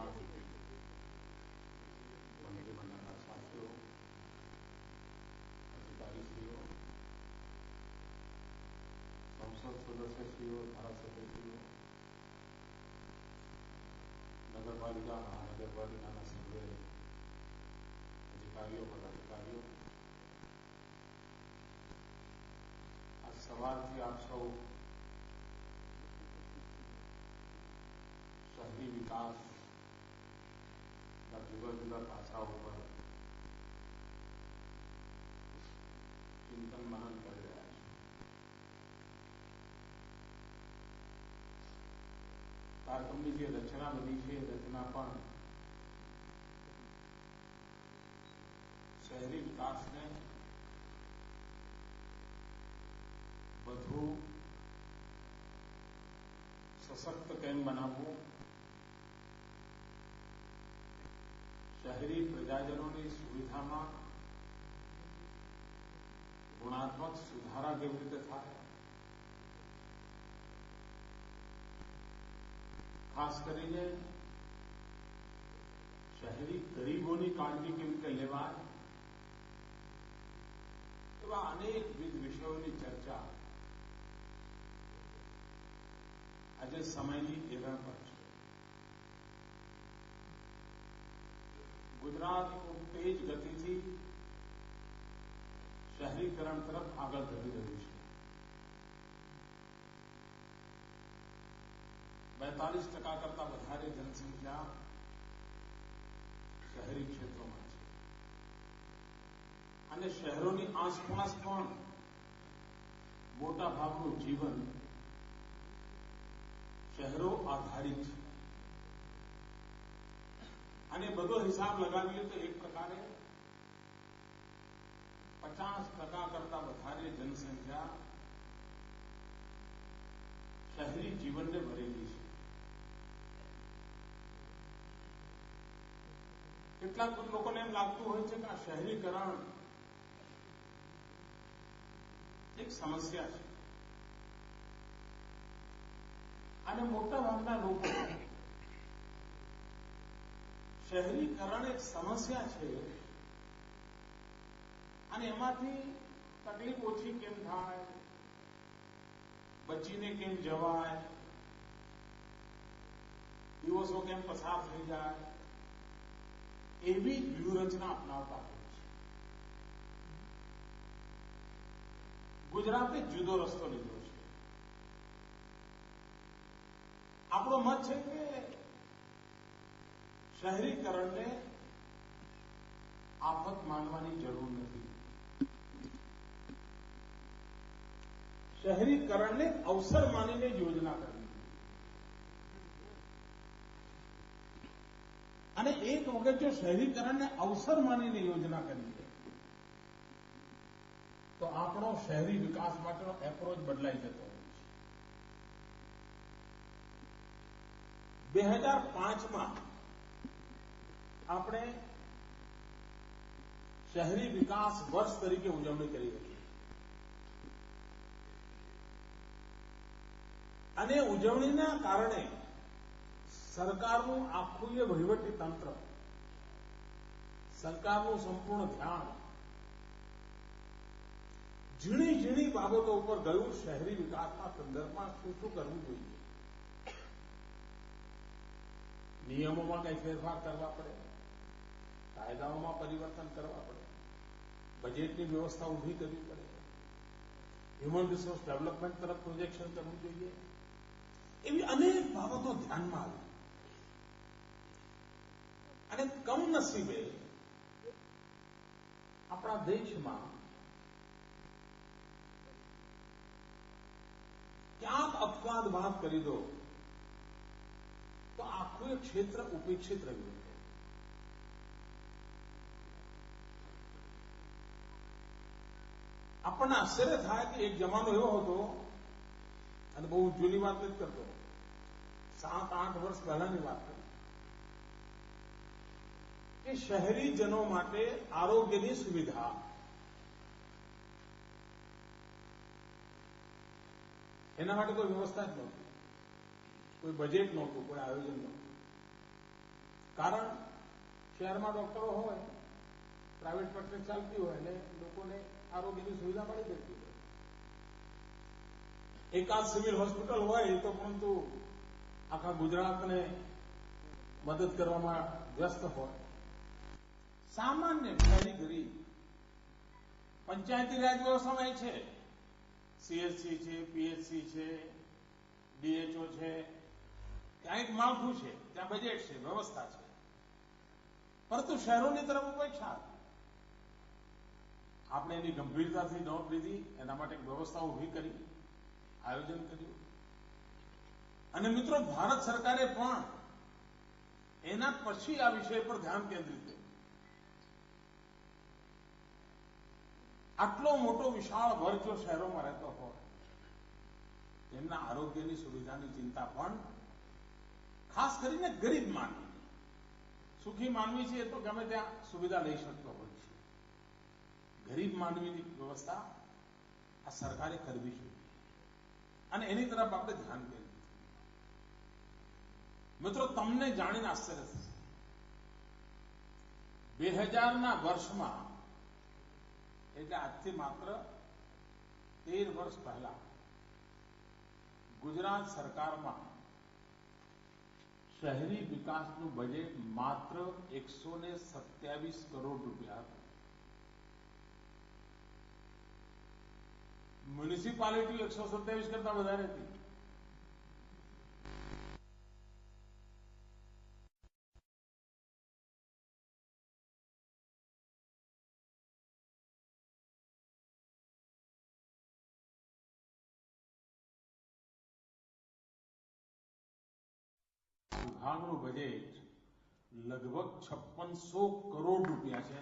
श्रीमान મંત્રીમંડળના સાથીઓ, અધિકારીશ્રીઓ, સંસદ સદસ્યશ્રીઓ, ધારાસભ્યશ્રીઓ, નગરપાલિકા મહાનગરપાલિકાના સર્વે અધિકારીઓ, પદાધિકારીઓ, આજ સવારથી આપ સૌ શહેરી વિકાસના જુદા જુદા પાસાઓ પર ચિંતન મનન કરી રહ્યા છે. કાર્યક્રમની જે રચના બની છે એ રચના પણ શહેરી વિકાસને વધુ સશક્ત કેમ બનાવવું, શહેરી પ્રજાજનોની સુવિધામાં ગુણાત્મક સુધારા કેવી રીતે થાય, ખાસ કરીને શહેરી ગરીબોની કાળજી કેવી રીતે લેવાય, એવા અનેકવિધ વિષયોની ચર્ચા આજે સમયની એવણ પર છે. ગુજરાત ખૂબ તેજ ગતિથી શહેરીકરણ તરફ આગળ વધી રહ્યું છે. 42% કરતા વધારે જનસંખ્યા શહેરી ક્ષેત્રોમાં છે અને શહેરોની આસપાસ પણ મોટા ભાગનું જીવન શહેરો આધારિત છે. અને બધો હિસાબ લગાવીએ તો એક પ્રકારે 50% કરતા વધારે જનસંખ્યા શહેરી જીવનને ભરેલી છે. કેટલાક લોકોને એમ લાગતું હોય છે કે આ શહેરીકરણ એક સમસ્યા છે અને મોટાભાગના લોકો શહેરીકરણ એક સમસ્યા છે અને એમાંથી તકલીફ ઓછી કેમ થાય, બચીને કેમ જવાય, દિવસો કેમ પસાર થઈ જાય, એવી વ્યૂહરચના અપનાવતા હોય છે. ગુજરાતે જુદો રસ્તો લીધો છે. આપણો મત છે કે શહેરીકરણને આફત માનવાની જરૂર નથી. શહેરીકરણને અવસર માનીને યોજના કરવી અને એક વખત જો શહેરીકરણને અવસર માનીને યોજના કરીએ તો આપણો શહેરી વિકાસ માટેનો એપ્રોચ બદલાઈ જતો હોય છે. 2005માં આપણે શહેરી વિકાસ વર્ષ તરીકે ઉજવણી કરી હતી અને ઉજવણીના કારણે સરકારનું આખું એ વહીવટી તંત્ર, સરકારનું સંપૂર્ણ ધ્યાન ઝીણી ઝીણી બાબતો ઉપર ગયું. શહેરી વિકાસના સંદર્ભમાં શું શું કરવું જોઈએ, નિયમોમાં કંઈ ફેરફાર કરવા પડે, કાયદાઓમાં પરિવર્તન કરવા પડે, બજેટની વ્યવસ્થા ઊભી કરવી પડે, હ્યુમન રિસોર્સ ડેવલપમેન્ટ તરફ પ્રોજેક્શન કરવું જોઈએ, એવી અનેક બાબતો ધ્યાનમાં આવી અને કમનસીબે આપણા દેશમાં ક્યાંક અપવાદવાદ કરી દો તો આખું એક ક્ષેત્ર ઉપેક્ષિત રહ્યું છે. આપણને આશ્ચર્ય થાય કે એક જમાનો એવો હતો, અને બહુ જૂની વાત નથી કરતો, 7-8 વર્ષ પહેલાની વાત કરી, કે શહેરીજનો માટે આરોગ્યની સુવિધા એના માટે કોઈ વ્યવસ્થા જ નહોતી, કોઈ બજેટ નહોતું, કોઈ આયોજન નહોતું. કારણ શહેરમાં ડોક્ટરો હોય, પ્રાઇવેટ પ્રેક્ટિસ ચાલતી હોય અને લોકોને આરોગ્યની સુવિધા મળી જતી હોય. એકાદ સિવિલ હોસ્પિટલ હોય તો પરંતુ આખા ગુજરાતને મદદ કરવામાં વ્યસ્ત હોય. સામાન્ય શહેરી ગરીબ પંચાયતી રાજ વ્યવસ્થામાં છે, સીએચસી છે, પીએચસી છે, ડીએચઓ છે, ત્યાં એક માળખું છે, ત્યાં બજેટ છે, વ્યવસ્થા છે. પરંતુ શહેરોની તરફ ઉપેક્ષા આપણે એની ગંભીરતાથી નોંધ લીધી, એના માટે એક વ્યવસ્થા ઉભી કરી, આયોજન કર્યું. અને મિત્રો, ભારત સરકારે પણ એના પછી આ વિષય પર ધ્યાન કેન્દ્રિત કર્યું. આટલો મોટો વિશાળ વર્ગ જો શહેરોમાં રહેતો હોય, તેમના આરોગ્યની સુવિધાની ચિંતા પણ ખાસ કરીને ગરીબ માનવી, સુખી માનવી છે એ તો ગમે ત્યાં સુવિધા લઈ શકતો હોય છે. ગરીબ માનવીની વ્યવસ્થા આ સરકારે કરવી જોઈએ અને એની તરફ આપણે ધ્યાન કેન્દ્રિત. મિત્રો, તમને જાણીને આશ્ચર્ય થશે, 2000ના વર્ષમાં, એટલે આજથી માત્ર 13 વર્ષ પહેલા ગુજરાત સરકારમાં શહેરી વિકાસનું બજેટ માત્ર 127 કરોડ રૂપિયા હતું. મ્યુનિસિપાલિટી 127 કરતા વધારે હતી. વિભાગનું બજેટ લગભગ 5600 કરોડ રૂપિયા છે.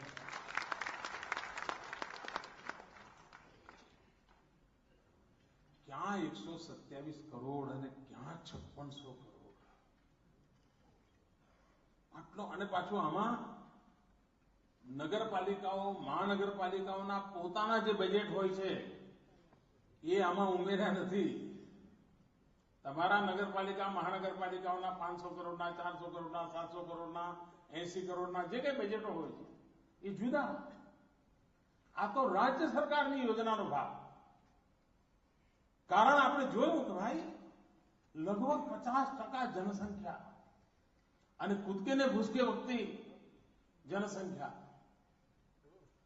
ક્યાં 127 કરોડ અને ક્યાં 5600 કરોડ? આટલો. અને પાછું આમાં નગરપાલિકાઓ, મહાનગરપાલિકાઓના પોતાના જે બજેટ હોય છે એ આમાં ઉમેર્યા નથી. તમારા નગરપાલિકા, મહાનગરપાલિકાઓના 500 કરોડના, 400 કરોડના, 700 કરોડના, 80 કરોડના જે કઈ બજેટો હોય છે એ જુદા. આ તો રાજ્ય સરકારની યોજનાનો ભાગ. કારણ આપણે જોયું કે ભાઈ લગભગ 50% જનસંખ્યા અને કૂદકે ને ભૂસકે વખતી જનસંખ્યા,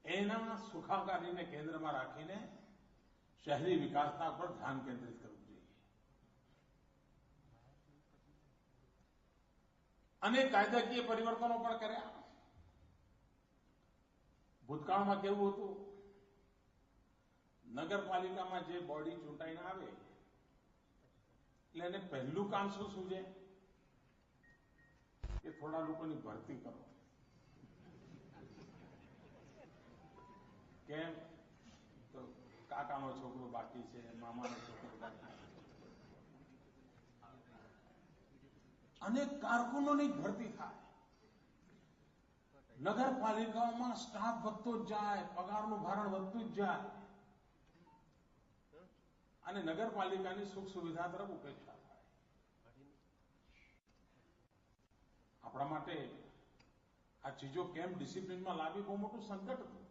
એના સુખાકારીને કેન્દ્રમાં રાખીને શહેરી વિકાસના પર ધ્યાન કેન્દ્રિત કરવું જોઈએ. અનેક કાયદાકીય પરિવર્તનો પણ કર્યા. ભૂતકાળમાં કેવું હતું, નગરપાલિકામાં જે બોડી ચૂંટાઈને આવે એટલે એને પહેલું કામ શું છે કે થોડા લોકોની ભરતી કરો. કેમ? તો કાકાનો છોકરો બાકી છે, મામાનો છોકરો બાકી છે, અને કારકુનોની ભરતી થાય. નગરપાલિકાઓમાં સ્ટાફ વધતો જ જાય, પગારનું ભારણ વધતું જ જાય અને નગરપાલિકાની સુખ સુવિધા તરફ ઉપેક્ષા થાય. આપણા માટે આ ચીજો કેમ ડિસિપ્લિનમાં લાવવી બહુ મોટું સંકટ હતું.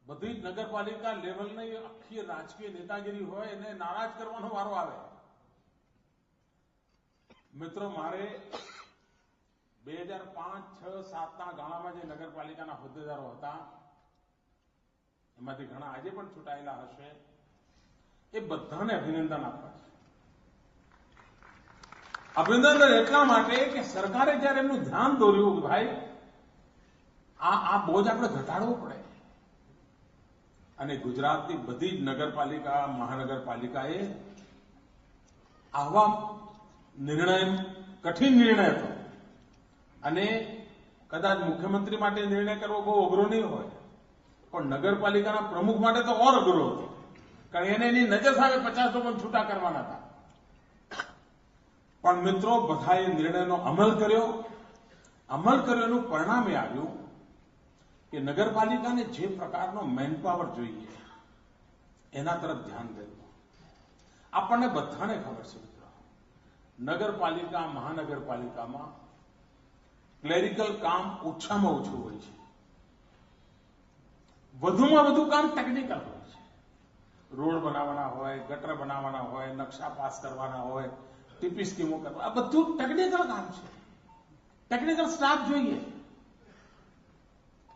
બધી જ નગરપાલિકા લેવલની આખી રાજકીય નેતાગીરી હોય એને નારાજ કરવાનો વારો આવે. મિત્રો, મારે 2005, 6, 7ના ગાળામાં જે નગરપાલિકાના હોદ્દેદારો હતા એમાંથી ઘણા આજે પણ ચૂંટાયેલા હશે, એ બધાને અભિનંદન આપવા છે. અભિનંદન એટલા માટે કે સરકારે જયારે એમનું ધ્યાન દોર્યું કે ભાઈ આ બોજ આપણે ઘટાડવો પડે, અને ગુજરાતની બધી જ નગરપાલિકા, મહાનગરપાલિકાએ આવા નિર્ણય, કઠિન નિર્ણય હતો અને કદાચ મુખ્યમંત્રી માટે નિર્ણય કરવો બહુ અઘરો નહીં હોય, પણ નગરપાલિકાના પ્રમુખ માટે તો ઓર અઘરો હતો. કારણ એને એની નજર સામે 50 લોકો છૂટા કરવાના હતા. પણ મિત્રો, બધાએ નિર્ણયનો અમલ કર્યો. એનું પરિણામ એ આવ્યું કે નગરપાલિકાને જે પ્રકારનો મેનપાવર જોઈએ એના તરફ ધ્યાન દેવું. આપણને બધાને ખબર છે મિત્રો, નગરપાલિકા, મહાનગરપાલિકામાં ક્લેરિકલ કામ ઓછામાં ઓછું હોય છે. વધુમાં વધુ કામ ટેકનિકલ હોય છે. રોડ બનાવવાના હોય, ગટર બનાવવાના હોય, નકશા પાસ કરવાના હોય, ટીપી સ્કીમો કરવા, આ બધું ટેકનિકલ કામ છે. ટેકનિકલ સ્ટાફ જોઈએ.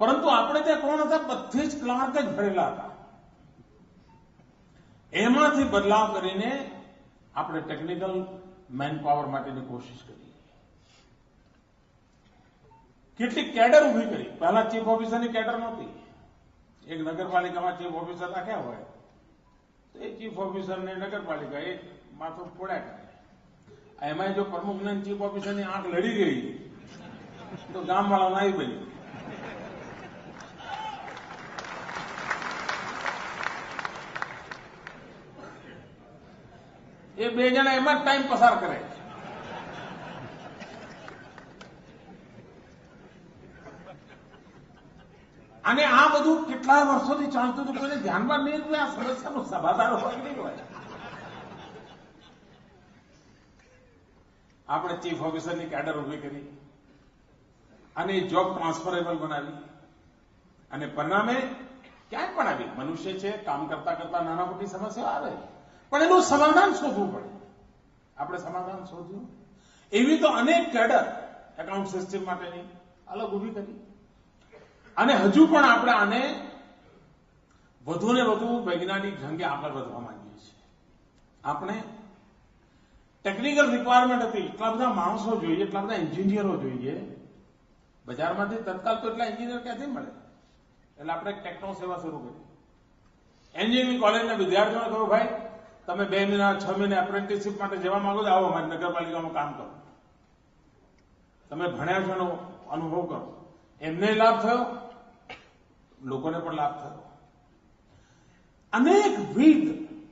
પરંતુ આપણે ત્યાં કોણ હતા? બધી જ ક્લાર્ક જ ભરેલા હતા. એમાંથી બદલાવ કરીને આપણે ટેકનિકલ મેનપાવર માટેની કોશિશ કરી. કેટલીક કેડર ઉભી કરી. પહેલા ચીફ ઓફિસરની કેડર નહોતી. એક નગરપાલિકામાં ચીફ ઓફિસર રાખ્યા હોય તો એ ચીફ ઓફિસરને નગરપાલિકા એક માથું ફોડ્યા કરે. એમાં જો પ્રમુખને ચીફ ઓફિસરની આંખ લડી ગઈ તો ગામવાળા નાઈ બન્યું. એ બે જણા એમાં જ ટાઈમ પસાર કરે. અને આ બધું કેટલા વર્ષોથી ચાલતું હતું, કોઈને ધ્યાનમાં નહીં હોય આ સમસ્યાનું સમાધાન હોય નહીં હોય. આપણે ચીફ ઓફિસરની કેડર ઉભી કરી અને જોબ ટ્રાન્સફરેબલ બનાવી અને પરિણામે ક્યાંય પણ આવી. મનુષ્ય છે, કામ કરતા કરતા નાના મોટી સમસ્યા આવે, પણ એનું સમાધાન શોધવું પડે. આપણે સમાધાન શોધ્યું. એવી તો અનેક કેડર એકાઉન્ટ સિસ્ટમ માટેની અલગ ઉભી કરી. અને હજુ પણ આપણે આને વધુ ને વધુ વૈજ્ઞાનિક ઢંગે આગળ વધવા માંગીએ છીએ. આપણે ટેકનિકલ રિક્વાયરમેન્ટ હતી, એટલા બધા માણસો જોઈએ, એટલા બધા એન્જિનિયરો જોઈએ. બજારમાંથી તત્કાલ તો એટલા એન્જિનિયર ક્યાંથી મળે? એટલે આપણે ટેકનો સેવા શરૂ કરી. એન્જિનિયરિંગ કોલેજના વિદ્યાર્થીઓને કહ્યું, ભાઈ તમે 2 મહિના 6 મહિના એપ્રેન્ટિસશીપ માટે જવા માંગો છો, આવો અમારી નગરપાલિકામાં કામ કરો. તમે ભણ્યા છો એનો અનુભવ કરો. એમને લાભ થયો, લોકોને પણ લાભ થયો. અનેકવિધ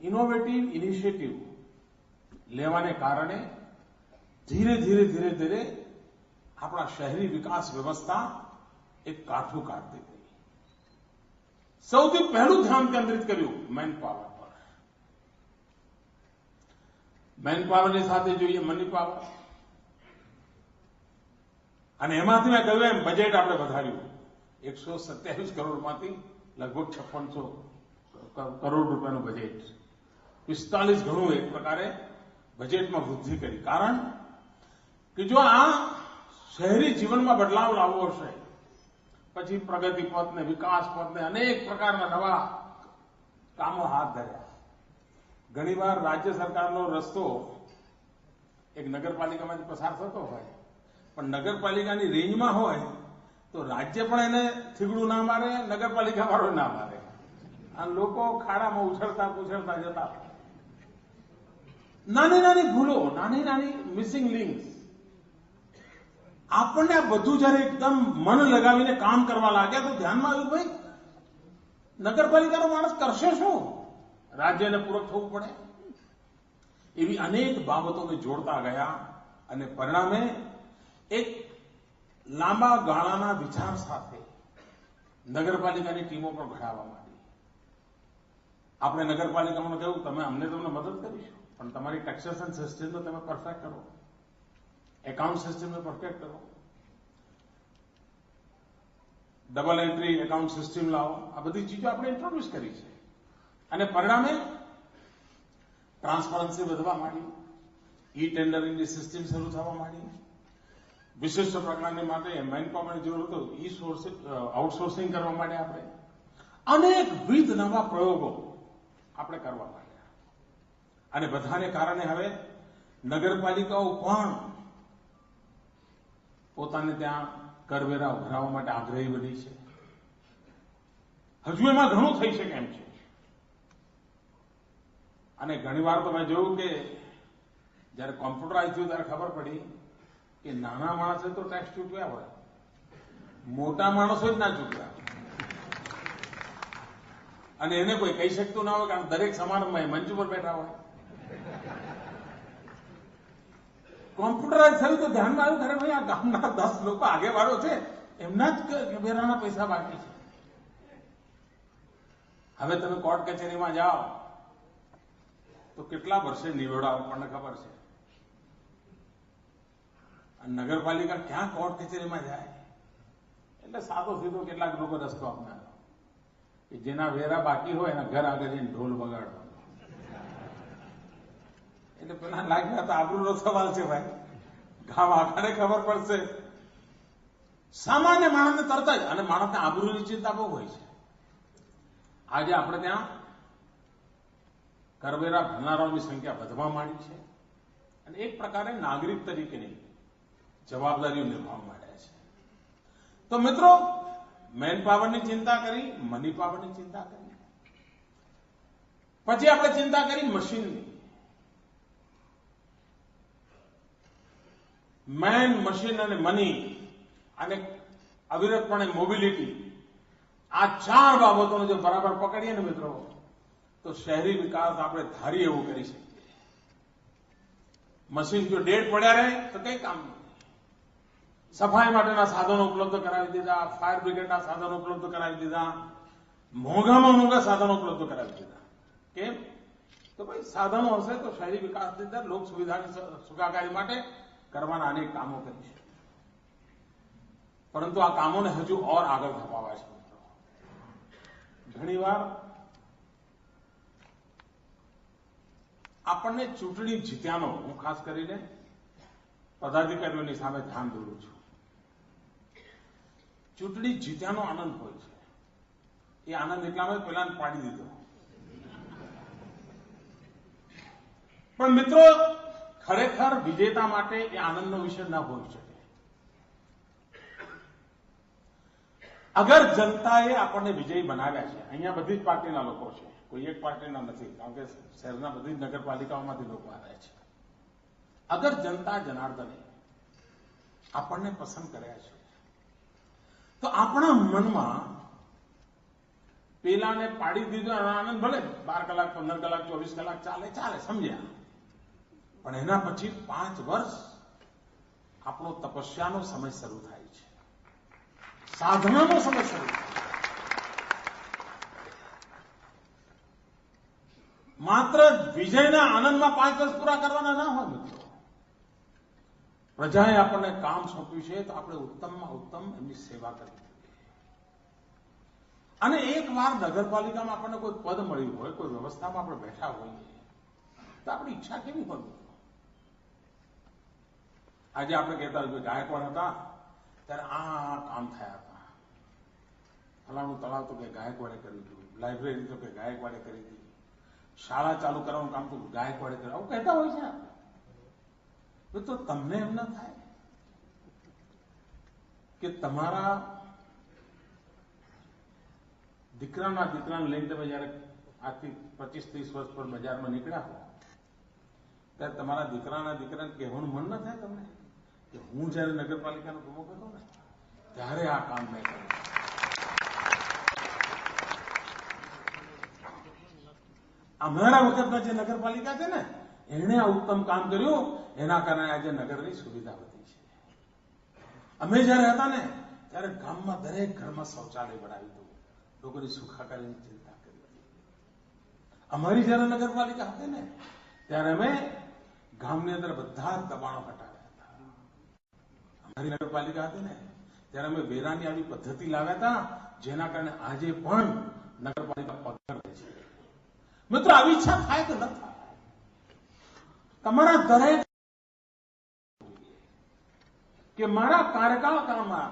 ઇનોવેટિવ ઇનિશિયેટિવ લેવાને કારણે ધીરે ધીરે ધીરે ધીરે આપણા શહેરી વિકાસ વ્યવસ્થા એક કાઠું કાઢતી ગઈ. સૌથી પહેલું ધ્યાન કેન્દ્રિત કર્યું મેન પાવર પર. મેન પાવરની સાથે જોઈએ મની પાવર. અને એમાંથી મેં કહ્યું એમ બજેટ આપણે વધાર્યું. 127 કરોડમાંથી લગભગ 5600 કરોડ રૂપિયાનું બજેટ. 45 ગણું એક પ્રકારે બજેટમાં વૃદ્ધિ કરી. કારણ કે જો આ શહેરી જીવનમાં બદલાવ લાવવો હશે, પછી પ્રગતિ પથ ને વિકાસ પથ ને અનેક પ્રકારના નવા કામો હાથ ધર્યા. ઘણીવાર રાજ્ય સરકારનો રસ્તો એક નગરપાલિકામાંથી પસાર થતો હોય, પણ નગરપાલિકાની રેન્જમાં હોય તો રાજ્ય પણ એને થીગડું ના મારે, નગરપાલિકા વાળો ના મારે. આ લોકો ખાડામાં ઉછળતા પૂછળતા જતા. નાની નાની ભૂલો, નાની નાની મિસિંગ લિંક્સ. આપણને આ બધું જયારે એકદમ મન લગાવીને કામ કરવા લાગ્યા તો ધ્યાનમાં આવ્યું, ભાઈ નગરપાલિકાનો માણસ કરશે શું? રાજ્યને પૂરક થવું પડે. એવી અનેક બાબતોને જોડતા ગયા અને પરિણામે એક લાંબા ગાળાના વિચાર સાથે નગરપાલિકાની ટીમો પણ ઘડાવવા માંડી. આપણે નગરપાલિકામાં કહ્યું, તમને મદદ કરીશું, પણ તમારી ટેક્સેશન સિસ્ટમને તમે પરફેક્ટ કરો, એકાઉન્ટ સિસ્ટમને પરફેક્ટ કરો, ડબલ એન્ટ્રી એકાઉન્ટ સિસ્ટમ લાવો. આ બધી ચીજો આપણે ઇન્ટ્રોડ્યુસ કરી છે. અને પરિણામે ટ્રાન્સપરન્સી વધવા માંડી, ઈ ટેન્ડરિંગની સિસ્ટમ શરૂ થવા માંડી. વિશિષ્ટ પ્રકારની માટે મેન પાવરની જરૂર હતો, આઉટસોર્સિંગ કરવા માટે આપણે અનેકવિધ નવા પ્રયોગો આપણે કરવા માંડ્યા. અને બધાને કારણે હવે નગરપાલિકાઓ પણ પોતાને ત્યાં કરવેરા ભરાવવા માટે આગ્રહી બની છે. હજુ એમાં ઘણું થઈ શકે એમ છે. અને ઘણીવાર તો મેં જોયું કે જયારે કોમ્પ્યુટરાઇઝ થયું ત્યારે ખબર પડી કે નાના માણસે તો ટેક્સ ચૂકવ્યા હોય, મોટા માણસો જ ના ચૂકવ્યા. અને એને કોઈ કહી શકતું ના હોય, કારણ દરેક સમારંભમાં મંચ ઉપર બેઠા હોય. કોમ્પ્યુટરાઇઝ થયું તો ધ્યાનમાં આવ્યું, ખરે ભાઈ આ ગામના 10 લોકો આગેવાળો છે, એમના જ વેરાના પૈસા બાકી છે. હવે તમે કોર્ટ કચેરીમાં જાઓ તો કેટલા વર્ષે નિવેડો આપણને ખબર છે. નગરપાલિકા ક્યાં કોર્ટ કચેરીમાં જાય? એટલે સાદો સીધો કેટલાક લોકો રસ્તો અપનાવ્યો કે જેના વેરા બાકી હોય એના ઘર આગળ જઈને ઢોલ વગાડવાનો. એટલે પેલા લાગ્યા તો આબરૂનો સવાલ છે ભાઈ, ગામ આખાને ખબર પડશે. સામાન્ય માણસને તરત જ, અને માણસને આબરૂની ચિંતા બહુ હોય છે. આજે આપણે ત્યાં કરવેરા ભરનારાઓની સંખ્યા વધવા માંડી છે અને એક પ્રકારે નાગરિક તરીકેની જવાબદારીઓ નિભાવવા માંડ્યા છે. તો મિત્રો, મેન પાવરની ચિંતા કરી, મની પાવરની ચિંતા કરી, પછી આપણે ચિંતા કરી મશીનની. મેન, મશીન અને મની અને અવિરતપણે મોબિલિટી, આ ચાર બાબતોને જો બરાબર પકડીએ ને મિત્રો, તો શહેરી વિકાસ આપણે ધારીએ એવું કરી શકીએ. મશીન જો ડેડ પડ્યા રહે તો કઈ કામ નહીં. સફાઈ માટેના સાધનો ઉપલબ્ધ કરાવી દીધા, ફાયર બ્રિગેડના સાધનો ઉપલબ્ધ કરાવી દીધા, મોંઘામાં મોંઘા સાધનો ઉપલબ્ધ કરાવી દીધા. કેમ? તો ભાઈ સાધનો હશે તો શહેરી વિકાસની અંદર લોક સુવિધાની સુખાકારી માટે કરવાના અનેક કામો કરી છે. પરંતુ આ કામોને હજુ ઓર આગળ ધપાવવા છે. ઘણીવાર આપણને ચૂંટણી જીત્યાનો, હું ખાસ કરીને પદાધિકારીઓની સામે ધ્યાન દોરું છું, ચૂંટણી જીત્યાનો આનંદ હોય છે. એ આનંદ એટલામાં પેલાને પાડી દીધો. પણ મિત્રો, ખરેખર વિજેતા માટે એ આનંદનો વિષય ન હોઈ શકે. અગર જનતાએ આપણને વિજયી બનાવ્યા છે, અહીંયા બધી જ પાર્ટીના લોકો છે, કોઈ એક પાર્ટીના નથી, કારણ કે શહેરના બધી જ નગરપાલિકાઓમાંથી લોકો આવ્યા છે. અગર જનતા જનાર્દને આપણને પસંદ કર્યા છે, તો આપણા મનમાં પેલાને પાડી દીધો આનંદ ભલે 12 કલાક, 15 કલાક, 24 કલાક ચાલે, સમજ્યા. પણ એના પછી 5 વર્ષ આપણો તપસ્યાનો સમય શરૂ થાય છે, સાધનાનો સમય શરૂ થાય. માત્ર વિજયના આનંદમાં 5 વર્ષ પૂરા કરવાના ના હોય મિત્રો. પ્રજાએ આપણને કામ સોંપ્યું છે તો આપણે ઉત્તમમાં ઉત્તમ એમની સેવા કરવી જોઈએ. અને એક વાર નગરપાલિકામાં આપણને કોઈ પદ મળ્યું હોય, કોઈ વ્યવસ્થામાં આપણે બેઠા હોઈએ, તો આપણી ઈચ્છા કેવી હોય મિત્રો? આજે આપણે કહેતા હોય કે ગાયકવાડ હતા ત્યારે આ કામ થયા હતા, ફલાણું તળાવ તો કે ગાયકવાડે કર્યું હતું, લાઇબ્રેરી તો કે ગાયકવાડે કરી હતી, શાળા ચાલુ કરવાનું કામ તો ગાયકવાડે કર્યું, આવું કહેતા હોય છે આપણે. તો તમને એમ ના થાય કે તમારા દીકરાને લઈને તમે જયારે આજથી 25-30 વર્ષ પર બજારમાં નીકળ્યા હો, ત્યારે તમારા દીકરાને કહેવાનું મન ના થાય તમને કે હું જયારે નગરપાલિકાનો પ્રમુખ હતો ને ત્યારે આ કામ મેં કર્યું. અમારા વખતના જે નગરપાલિકા છે ને, એણે આ ઉત્તમ કામ કર્યું, એના કારણે આજે નગરની સુવિધા વધી છે. અમે જયારે હતા ને ત્યારે ગામમાં દરેક ઘરમાં શૌચાલય બનાવી દઉં, લોકોની સુખાકારીની ચિંતા કરી. અમારી જયારે નગરપાલિકા હતી ને ત્યારે અમે ગામની અંદર બધા દબાણો હટાવ્યા હતા. અમારી નગરપાલિકા હતી ને ત્યારે અમે વેરાની આવી પદ્ધતિ લાવ્યા હતા, જેના કારણે આજે પણ નગરપાલિકા પગાર લે છે. મિત્રો, આવી ઈચ્છા થાય કે ન થાય? તમારા દરેક કે મારા કાર્યકાળમાં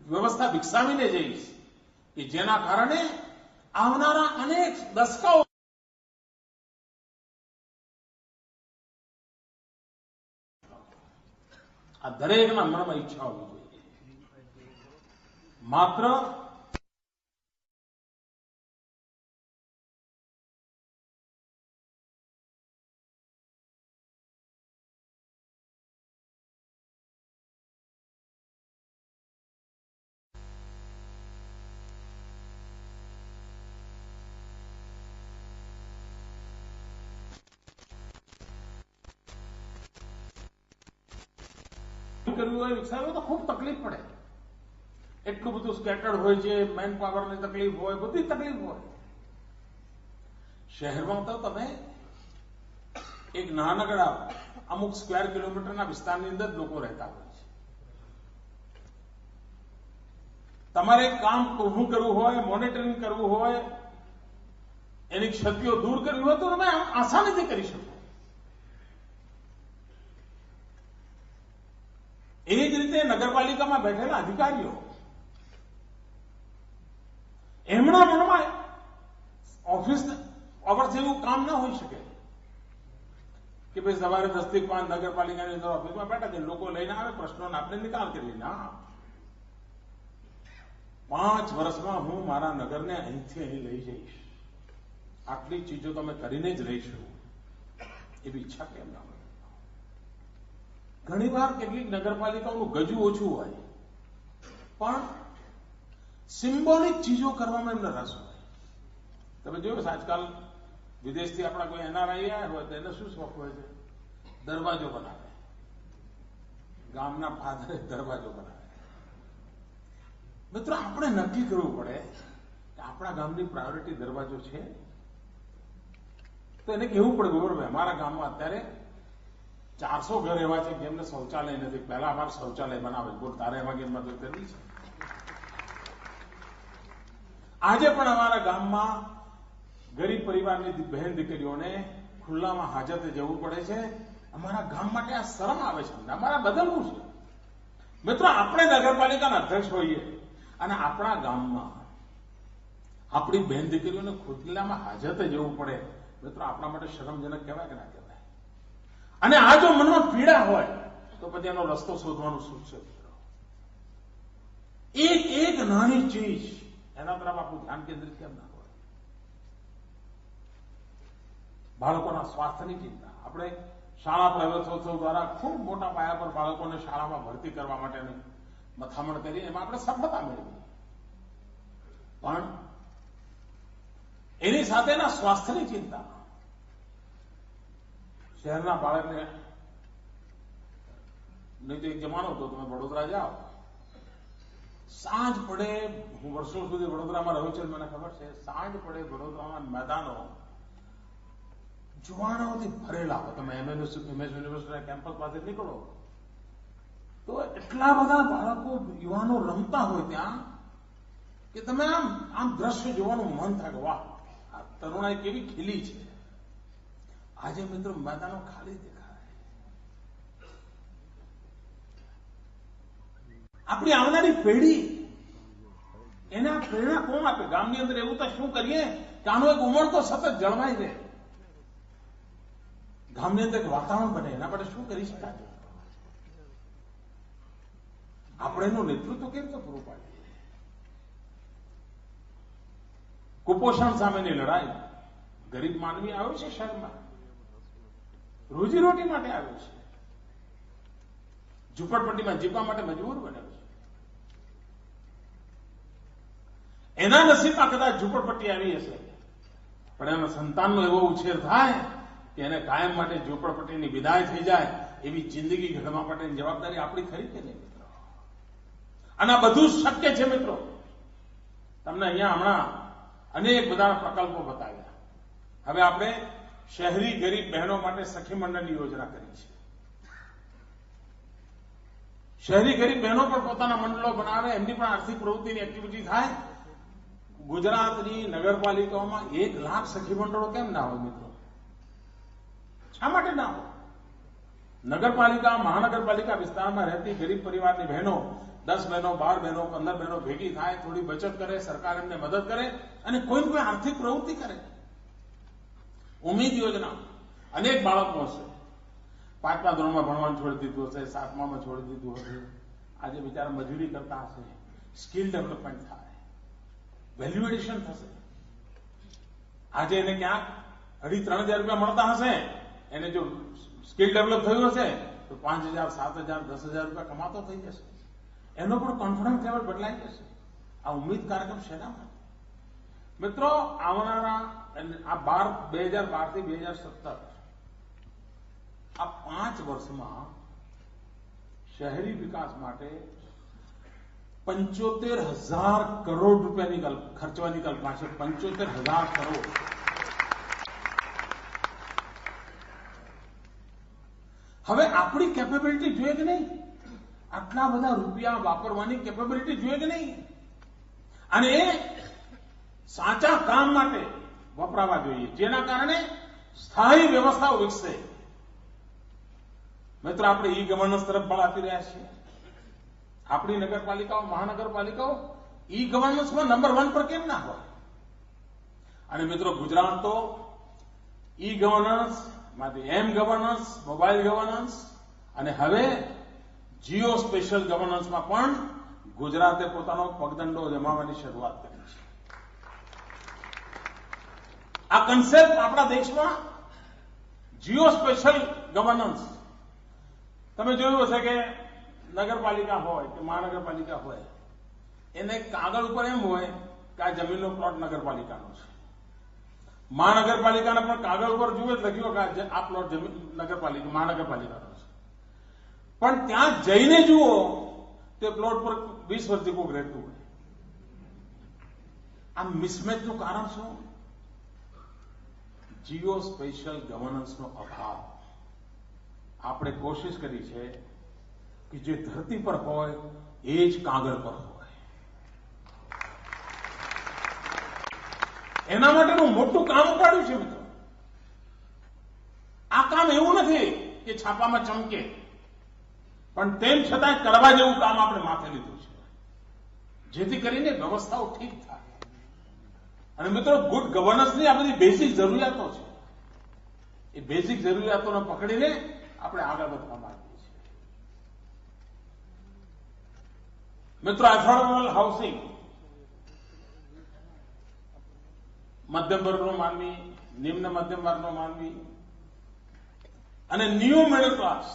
વ્યવસ્થા વિકસાવીને જઈશ કે જેના કારણે આવનારા અનેક દશકાઓ આ દરેકના મનમાં ઈચ્છા હોવી જોઈએ. માત્ર કરવી હોય, વિકસાવવી તો ખૂબ તકલીફ પડે. એટલું બધું સ્કેટર્ડ હોય છે, મેન પાવરની તકલીફ હોય, બધી તકલીફ હોય. શહેરમાં તો તમે એક નાનકડા અમુક સ્ક્વેર કિલોમીટરના વિસ્તારની અંદર જ લોકો રહેતા હોય છે. તમારે કામ ઊભું કરવું હોય, મોનિટરિંગ કરવું હોય, એની ક્ષતિઓ દૂર કરવી હોય તો તમે આસાનીથી કરી શકો. એ જ રીતે નગરપાલિકામાં બેઠેલા અધિકારીઓ, એમના મનમાં ઓફિસ અવરથી એવું કામ ના હોઈ શકે કે ભાઈ સવારે 10 થી 5 નગરપાલિકાની અંદર ઓફિસમાં બેઠા છે, લોકો લઈને આવે, પ્રશ્નોને આપણે નિકાલ કરીએ. ના, 5 વર્ષમાં હું મારા નગરને અહીંથી અહીં લઈ જઈશ, આટલી ચીજો તમે કરીને જ રહીશું, એવી ઈચ્છા કેમ ના હોય? ઘણીવાર કેટલીક નગરપાલિકાઓનું ગજુ ઓછું હોય, પણ સિમ્બોલિક ચીજો કરવામાં એમને રસ હોય. તમે જોયું આજકાલ વિદેશથી આપણા કોઈ એનઆરઆઈ આવ્યા હોય તો એને શું શોખ હોય છે? દરવાજો બનાવે, ગામના ફાધરે દરવાજો બનાવે. મિત્રો, આપણે નક્કી કરવું પડે કે આપણા ગામની પ્રાયોરિટી દરવાજો છે. તો એને કહેવું પડે, ગોવરભાઈ અમારા ગામમાં અત્યારે 400 ઘર એવા છે જેમને શૌચાલય નથી, પહેલા અમારે શૌચાલય બનાવે, બોલ તારે એમાં ગેમમાં તો કરવી છે. આજે પણ અમારા ગામમાં ગરીબ પરિવારની બહેન દીકરીઓને ખુલ્લામાં હાજતે જવું પડે છે. અમારા ગામ માટે આ શરમ આવે છે, અમારા બદલવું છે. મિત્રો, આપણે નગરપાલિકાના અધ્યક્ષ હોઈએ અને આપણા ગામમાં આપણી બહેન દીકરીઓને ખુલ્લામાં હાજતે જવું પડે, મિત્રો આપણા માટે શરમજનક કહેવાય કે ના કહેવાય? અને આ જો મનમાં પીડા હોય તો પછી એનો રસ્તો શોધવાનું શું છે? એક નાની ચીજ એના તરફ આપણું ધ્યાન કેન્દ્રિત કેમ ના હોય? બાળકોના સ્વાસ્થ્યની ચિંતા. આપણે શાળા પ્રવેશોત્સવ દ્વારા ખૂબ મોટા પાયા પર બાળકોને શાળામાં ભરતી કરવા માટેની મથામણ કરી, એમાં આપણે સફળતા મેળવી. પણ એની સાથેના સ્વાસ્થ્યની ચિંતા. શહેરના બાળકને નહીં તો એક જમાનો હતો, તમે વડોદરા જાઓ, સાંજ પડે, હું વર્ષો સુધી વડોદરામાં રહ્યો છું, મને ખબર છે, સાંજ પડે વડોદરાના મેદાનો જુવાનોથી ભરેલા હોય. તમે એમએસ યુનિવર્સિટીના કેમ્પસ પાસે નીકળો તો એટલા બધા બાળકો, યુવાનો રમતા હોય ત્યાં કે તમે આમ દ્રશ્ય જોવાનું મન થાય, વાહ, આ તરુણાઈ કેવી ખીલી છે. આજે મિત્રો મેદાનો ખાલી દેખાય. આપણી આવનારી પેઢી એના પ્રેરણા કોણ આપે? ગામની અંદર એવું તો શું કરીએ કે આનો એક ઉમળતો સતત જળવાઈ રહે, ગામની અંદર એક વાતાવરણ બને. એના માટે શું કરી શકાય? આપણે એનું નેતૃત્વ કેમ તો પૂરું પાડીએ? કુપોષણ સામેની લડાઈ. ગરીબ માનવી આવ્યો છે શહેરમાં, રોજીરોટી માટે આવ્યો છે, ઝૂંપડપટ્ટીમાં જીવવા માટે મજબૂર બન્યો છે. એના નસીબમાં કદાચ ઝૂંપડપટ્ટી આવી હશે, પણ એના સંતાનનો એવો ઉછેર થાય કે એને કાયમ માટે ઝૂંપડપટ્ટીની વિદાય થઈ જાય એવી જિંદગી ઘડવા માટેની જવાબદારી આપણી ખરી કે નહીં મિત્રો? અને આ બધું શક્ય છે મિત્રો. તમને અહીંયા હમણાં અનેક બધા પ્રકલ્પો બતાવ્યા. હવે આપણે શહેરી ગરીબ બહેનો માટે સખી મંડળની યોજના કરી છે. શહેરી ગરીબ બહેનો પણ પોતાના મંડળો બનાવે, એમની પણ આર્થિક પ્રવૃત્તિની એક્ટિવિટી થાય. ગુજરાતની નગરપાલિકાઓમાં 1 લાખ સખી મંડળો કેમ ના હોય મિત્રો? શા માટે ના હોય? નગરપાલિકા, મહાનગરપાલિકા વિસ્તારમાં રહેતી ગરીબ પરિવારની બહેનો 10 બહેનો, 12 બહેનો, 15 બહેનો ભેગી થાય, થોડી બચત કરે, સરકાર એમને મદદ કરે અને કોઈ કોઈ આર્થિક પ્રવૃત્તિ કરે. ઉમ્મીદ યોજના. અનેક બાળકો હશે 5મા ધોરણમાં ભણવાનું છોડી દીધું હશે, 7મામાં છોડી દીધું હશે, આજે બિચારા મજૂરી કરતા હશે. સ્કિલ ડેવલપમેન્ટ થાય, વેલ્યુ એડિશન થશે. આજે એને ક્યાંક 2,500-3,000 રૂપિયા મળતા હશે, એને જો સ્કિલ ડેવલપ થયું હશે તો 5,000, 7,000, 10,000 રૂપિયા કમાતો થઈ જશે. એનો પણ કોન્ફિડન્સ લેવલ બદલાઈ જશે. આ ઉમ્મીદ કાર્યક્રમ શેના માટે? મિત્રો, આવનારા આ 2012 થી 2017 આ 5 વર્ષમાં શહેરી વિકાસ માટે 75,000 કરોડ રૂપિયાની ખર્ચવાની કલ્પના છે. 75,000 કરોડ. હવે આપણી કેપેબિલિટી જોઈએ કે નહીં? આટલા બધા રૂપિયા વાપરવાની કેપેબિલિટી જોઈએ કે નહીં? અને એ સાચા કામ માટે વપરાવા જોઈએ, જેના કારણે સ્થાયી વ્યવસ્થાઓ વિકસે. મિત્રો, આપણે ઈ ગવર્નન્સ તરફ બળ આપી રહ્યા છીએ. આપણી નગરપાલિકાઓ, મહાનગરપાલિકાઓ ઈ ગવર્નન્સમાં નંબર 1 પર કેમ ના હોય? અને મિત્રો, ગુજરાત તો ઈ ગવર્નન્સ માંથી એમ ગવર્નન્સ, મોબાઈલ ગવર્નન્સ અને હવે જીઓ સ્પેશિયલ ગવર્નન્સમાં પણ ગુજરાતે પોતાનો પગદંડો જમાવવાની શરૂઆત કરી છે. આ કન્સેપ્ટ આપણા દેશમાં જીઓ સ્પેશિયલ ગવર્નન્સ, તમે જોયું હશે કે નગરપાલિકા હોય કે મહાનગરપાલિકા હોય, એને કાગળ ઉપર એમ હોય કે આ જમીનનો પ્લોટ નગરપાલિકાનો છે. મહાનગરપાલિકાના પણ કાગળ ઉપર જુએ લખ્યું કે આ પ્લોટ જમીન નગરપાલિકા મહાનગરપાલિકાનો છે, પણ ત્યાં જઈને જુઓ તે પ્લોટ પર 20 વર્ષથી કોક રહેતું હોય. આ મિસમેચનું કારણ શું? જીઓ સ્પેશિયલ ગવર્નન્સનો અભાવ. આપણે કોશિશ કરી છે કે જે ધરતી પર હોય એ જ કાગળ પર હોય. એના માટેનું મોટું કામ ઉપાડ્યું છે મિત્રો. આ કામ એવું નથી કે છાપામાં ચમકે, પણ તેમ છતાં કરવા જેવું કામ આપણે માથે લીધું છે, જેથી કરીને વ્યવસ્થાઓ ઠીક થાય. અને મિત્રો, ગુડ ગવર્નન્સની આ બધી બેઝિક જરૂરિયાતો છે. એ બેઝિક જરૂરિયાતોને પકડીને આપણે આગળ વધવા માંગીએ છીએ. મિત્રો, એફોર્ડેબલ હાઉસિંગ, મધ્યમ વર્ગનો માનવી, નિમ્ન મધ્યમ વર્ગનો માનવી અને ન્યુ મિડલ ક્લાસ,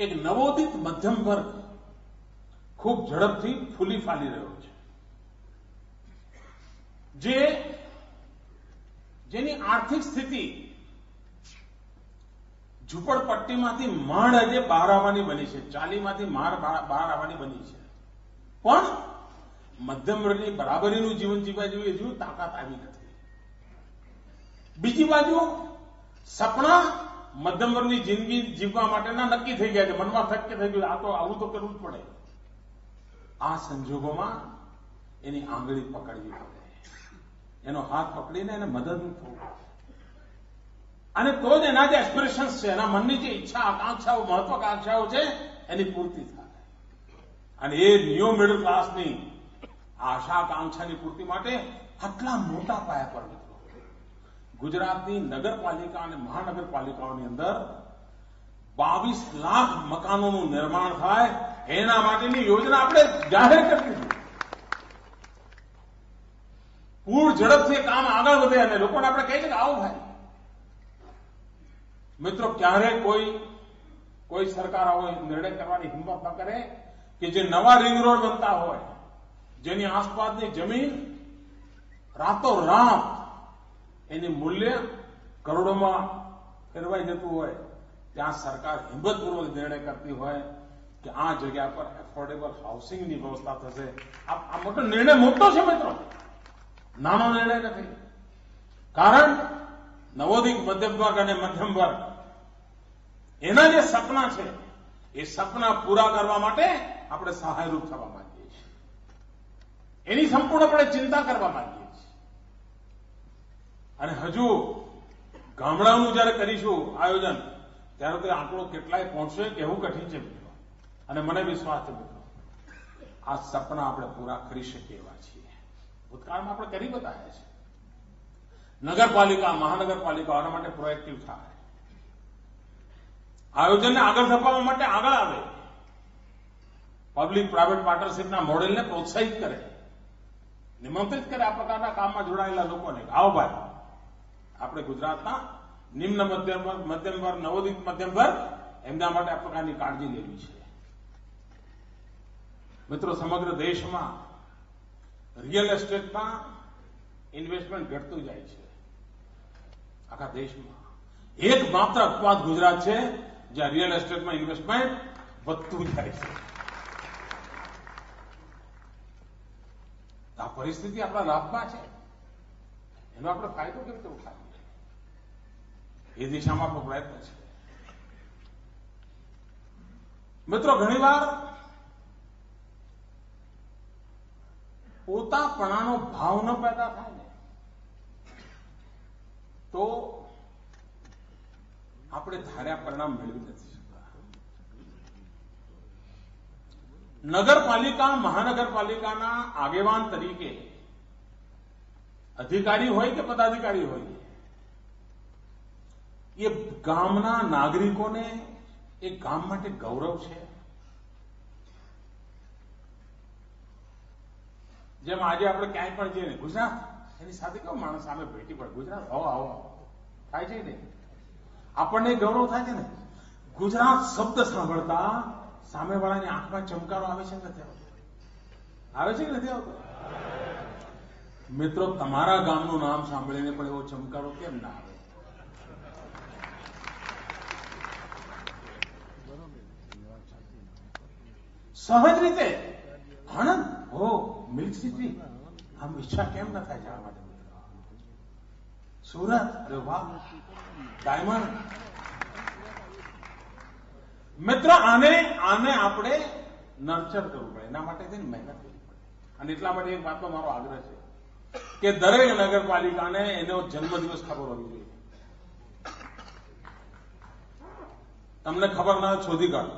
એક નવોદિત મધ્યમ વર્ગ ખૂબ ઝડપથી ફૂલી ફાલી રહ્યો છે. જેની આર્થિક સ્થિતિ ઝૂંપડપટ્ટીમાંથી માંડ આજે બહાર આવવાની બની છે, ચાલીમાંથી બહાર આવવાની બની છે, પણ મધ્યમ વર્ગની બરાબરીનું જીવન જીવવા જેવી હજુ તાકાત આવી નથી. બીજી બાજુ સપના મધ્યમ વર્ગની જિંદગી જીવવા માટેના નક્કી થઈ ગયા છે, મનમાં શક્ય થઈ ગયું આ તો આવું તો કરવું જ પડે. આ સંજોગોમાં એની આંગળી પકડવી પડે, એનો હાથ પકડીને એને મદદરૂપ થવું, અને તો જ એના જે એસ્પિરેશન્સ છે, એના મનની જે ઈચ્છા, આકાંક્ષાઓ, મહત્વાકાંક્ષાઓ છે, એની પૂર્તિ થાય. અને એ ન્યુ મિડલ ક્લાસની આશા આકાંક્ષાની પૂર્તિ માટે આટલા મોટા પાયા પર મિત્રો ગુજરાતની નગરપાલિકા અને મહાનગરપાલિકાઓની અંદર 22 લાખ મકાનોનું નિર્માણ થાય, એના માટેની યોજના આપણે જાહેર કરી દીધી. પૂર ઝડપથી કામ આગળ વધે અને લોકોને આપણે કહીએ છીએ કે આવો ભાઈ. મિત્રો, ક્યારે કોઈ સરકાર આવો નિર્ણય કરવાની હિંમત ન કરે કે જે નવા રિંગ રોડ બનતા હોય, જેની આસપાસની જમીન રાતોરાત એની મૂલ્ય કરોડોમાં ફેરવાઈ જતું હોય, ત્યાં સરકાર હિંમતપૂર્વક નિર્ણય કરતી હોય કે આ જગ્યા પર એફોર્ડેબલ હાઉસિંગની વ્યવસ્થા થશે. આ મોટો નિર્ણય મોટો છે મિત્રો, નાનો નિર્ણય નથી. કારણ નવોદિત મધ્યમ વર્ગ અને મધ્યમ વર્ગ એના જે સપના છે એ સપના પૂરા કરવા માટે આપણે સહાયરૂપ થવા માંગીએ છીએ, એની સંપૂર્ણપણે ચિંતા કરવા માંગીએ છીએ. અને હજુ ગામડાઓનું જયારે કરીશું આયોજન, ત્યારે તો આંકડો કેટલાય પહોંચશે કહેવું કઠિન છે મિત્રો. અને મને વિશ્વાસ છે મિત્રો, આ સપના આપણે પૂરા કરી શકીએ એવા છીએ. ભૂતકાળમાં આપણે કરી બતાવ્યા છે. નગરપાલિકા, મહાનગરપાલિકા આના માટે પ્રોએક્ટિવ થાય, આયોજનને આગળ ધપાવવા માટે આગળ આવે, પબ્લિક પ્રાઇવેટ પાર્ટનરશિપના મોડેલને પ્રોત્સાહિત કરે, નિમંત્રિત કરે આ પ્રકારના કામમાં જોડાયેલા લોકોને. આવો ભાઈ, આપણે ગુજરાતના નિમ્ન મધ્યમ વર્ગ, નવોદિત મધ્યમ વર્ગ, એમના માટે આ પ્રકારની કાળજી લેવી છે. મિત્રો, સમગ્ર દેશમાં રિયલ એસ્ટેટમાં ઇન્વેસ્ટમેન્ટ ઘટતું જાય છે. આખા દેશમાં એકમાત્ર અપવાદ ગુજરાત છે જ્યાં રિયલ એસ્ટેટમાં ઇન્વેસ્ટમેન્ટ વધતું જાય છે. આ પરિસ્થિતિ આપણા લાભમાં છે, એનો આપણે ફાયદો કેવી રીતે ઉઠાવીએ, એ દિશામાં આપણો પ્રયત્ન છે. મિત્રો, ઘણીવાર પોતાપણાનો ભાવ ન પેદા થાય ને તો આપણે ધાર્યા પરિણામ મેળવી નથી શકતા. નગરપાલિકા, મહાનગરપાલિકાના આગેવાન તરીકે અધિકારી હોય કે પદાધિકારી હોય, એ ગામના નાગરિકોને એ ગામ માટે ગૌરવ છે. જેમ આજે આપણે ક્યાંય પણ જઈએ ને, ગુજરાત એની સાથે કેવો માણસ સામે ભેટી પડે, ગુજરાત આવો આવો થાય છે ને, આપણને ગૌરવ થાય છે ને. ગુજરાત શબ્દ સાંભળતા સામેવાળાની આંખમાં ચમકારો આવે છે નથી આવતો? આવે છે કે નથી આવતો? મિત્રો, તમારા ગામનું નામ સાંભળીને પણ એવો ચમકારો કેમ ના આવે? સહજ રીતે આનંદ હો, મિલ્ક સિટી, આમ ઈચ્છા કેમ ન થાય જવા માટે? સુરત, અરે વાહ, ડાયમંડ. મિત્ર, આને આપણે નર્ચર કરવું પડે, એના માટે મહેનત કરવી પડે. અને એટલા માટે એક વાતનો મારો આગ્રહ છે કે દરેક નગરપાલિકાને એનો જન્મદિવસ ખબર હોવી જોઈએ. તમને ખબર ના હોય, શોધી કાઢો.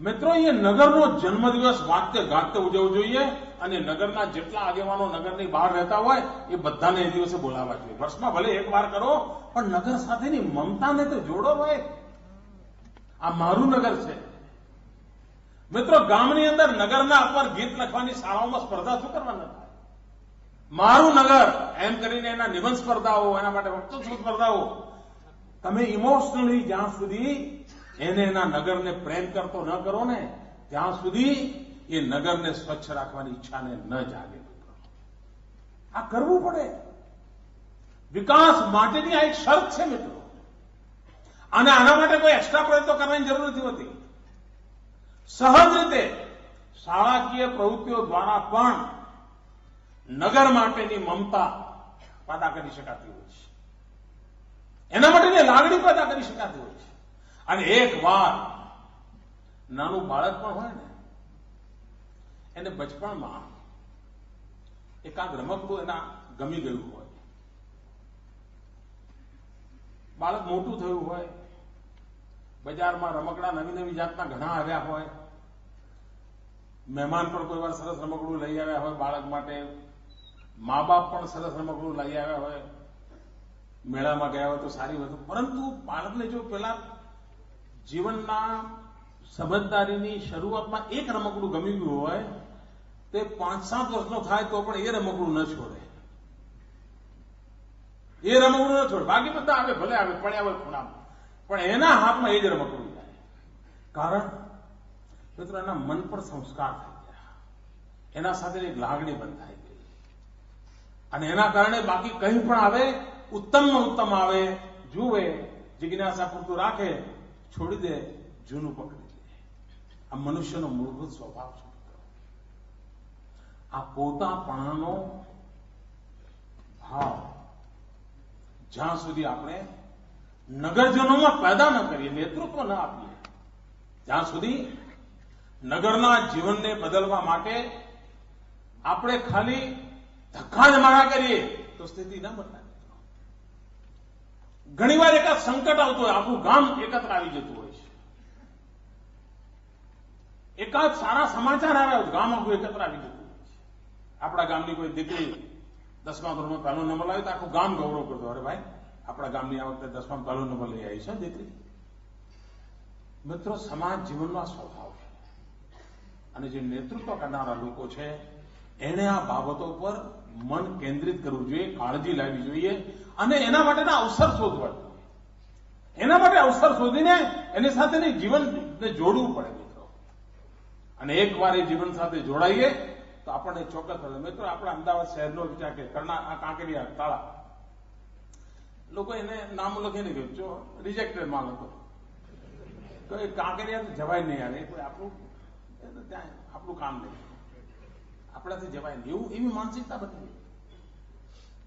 મિત્રો, એ નગરનો જન્મદિવસ વાગતે ગાજતે ઉજવવો જોઈએ. અને નગરના જેટલા આગેવાનો નગરની બહાર રહેતા હોય એ બધાને એ દિવસે બોલાવવા જોઈએ. વર્ષમાં ભલે એક વાર કરો, પણ નગર સાથેની મમતાને તો જોડો ભાઈ. આ મારું નગર છે. મિત્રો, ગામની અંદર નગરના પર ગીત લખવાની શાળાઓમાં સ્પર્ધા શું કરવા ન થાય? મારું નગર એમ કરીને એના નિબંધ સ્પર્ધાઓ, એના માટે વક્તૃત્વ સ્પર્ધાઓ. તમે ઇમોશનલી જ્યાં સુધી એને એના નગરને પ્રેમ કરતો ન કરો ને, ત્યાં સુધી એ નગરને સ્વચ્છ રાખવાની ઈચ્છાને ન જાગે. આ કરવું પડે. વિકાસ માટેની આ એક શરત છે મિત્રો. અને આના માટે કોઈ એક્સ્ટ્રા પ્રયત્નો કરવાની જરૂર નથી હોતી. સહજ રીતે શાળાકીય પ્રવૃત્તિઓ દ્વારા પણ નગર માટેની મમતા પેદા કરી શકાતી હોય છે. એના માટેની લાગણી પેદા કરી શકાતી હોય છે. અને એક વાર નાનું બાળક પણ હોય ને, એને બચપણમાં એકાદ રમકડું એના ગમી ગયું હોય, બાળક મોટું થયું હોય, બજારમાં રમકડા નવી નવી જાતના ઘણા આવ્યા હોય, મહેમાન પણ કોઈ વાર સરસ રમકડું લઈ આવ્યા હોય બાળક માટે, મા બાપ પણ સરસ રમકડું લઈ આવ્યા હોય, મેળામાં ગયા હોય તો સારી વસ્તુ. પરંતુ બાળકને જો પેલા જીવનના સમજદારીની શરૂઆતમાં એક રમકડું ગમી ગયું હોય, તે 5-7 વર્ષનો થાય તો પણ એ રમકડું ન છોડે. એ રમકડું ન છોડે. બાકી બધા આવે, ભલે આવે, પડ્યા હોય ખૂણામાં, પણ એના હાથમાં એ જ રમકડું જાય. કારણ મિત્રો, એના મન પર સંસ્કાર થઈ ગયા, એના સાથે એક લાગણી બંધાઈ ગઈ. અને એના કારણે બાકી કંઈ પણ આવે, ઉત્તમમાં ઉત્તમ આવે, જુએ, જિજ્ઞાસા પૂરતું રાખે, છોડી દે, જૂનું પકડી લે. આ મનુષ્યનો મૂળભૂત સ્વભાવ છે. આ પોતાપણાનો ભાવ જ્યાં સુધી આપણે નગરજનોમાં પેદા ન કરીએ, નેતૃત્વ ન આપીએ, જ્યાં સુધી નગરના જીવનને બદલવા માટે આપણે ખાલી ધક્કા જ મારા કરીએ તો સ્થિતિ ન બદલાય. ઘણીવાર એકાદ સંકટ આવતું હોય, આખું ગામ એકત્ર આવી જતું હોય છે. એકાદ સારા સમાચાર આવ્યા હોય, ગામ આખું એકત્ર આવી જતું હોય છે. આપણા ગામની કોઈ દીકરી 10મા ધોરણમાં પહેલો નંબર લાવ્યો તો આખું ગામ ગૌરવ કરતો, અરે ભાઈ આપણા ગામની આ વખતે 10માં પહેલો નંબર લઈ આવી છે દીકરી. મિત્રો, સમાજ જીવનનો આ સ્વભાવ છે. અને જે નેતૃત્વ કરનારા લોકો છે એને આ બાબતો પર મન કેન્દ્રિત કરવું જોઈએ, કાળજી લાવવી જોઈએ અને એના માટેના અવસર શોધવા જોઈએ. એના માટે અવસર શોધીને એની સાથેની જીવનને જોડવું પડે મિત્રો. અને એકવાર એ જીવન સાથે જોડાઈએ તો આપણને ચોક્કસ થશે. મિત્રો, આપણા અમદાવાદ શહેરનો વિચાર કે આ કાંકરિયા તાળા, લોકો એને નામ લખીને ગયું જો રિજેક્ટેડ માલ હતો, તો એ કાંકરિયા તો જવાય નહીં યાર, એ કોઈ આપણું કામ નહીં, આપણાથી જવાય નહીં, એવી માનસિકતા બની.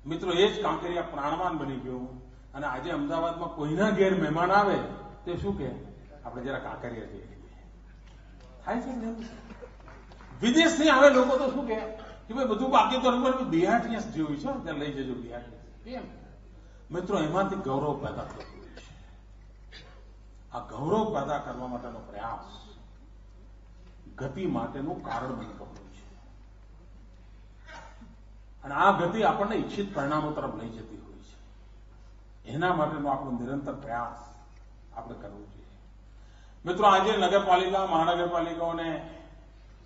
મિત્રો, એ જ કાંકરિયા પ્રાણવાન બની ગયું. અને આજે અમદાવાદમાં કોઈના ઘેર મહેમાન આવે તે શું કહે, આપણે જરા કાંકરિયા જઈએ થાય છે ને. વિદેશથી આવે લોકો તો શું કે ભાઈ બધું બાકી તો બિહાટીએસ જોયું છે ત્યાં લઈ જજો બિહાટીએસ. કેમ મિત્રો? એમાંથી ગૌરવ પેદા થતું હોય છે. આ ગૌરવ પેદા કરવા માટેનો પ્રયાસ ગતિ માટેનું કારણ બનતો હોય છે અને આ ગતિ આપણને ઈચ્છિત પરિણામો તરફ લઈ જતી હોય છે. એના માટેનો આપણો નિરંતર પ્રયાસ આપણે કરવો જોઈએ. મિત્રો, આજે નગરપાલિકા મહાનગરપાલિકાઓને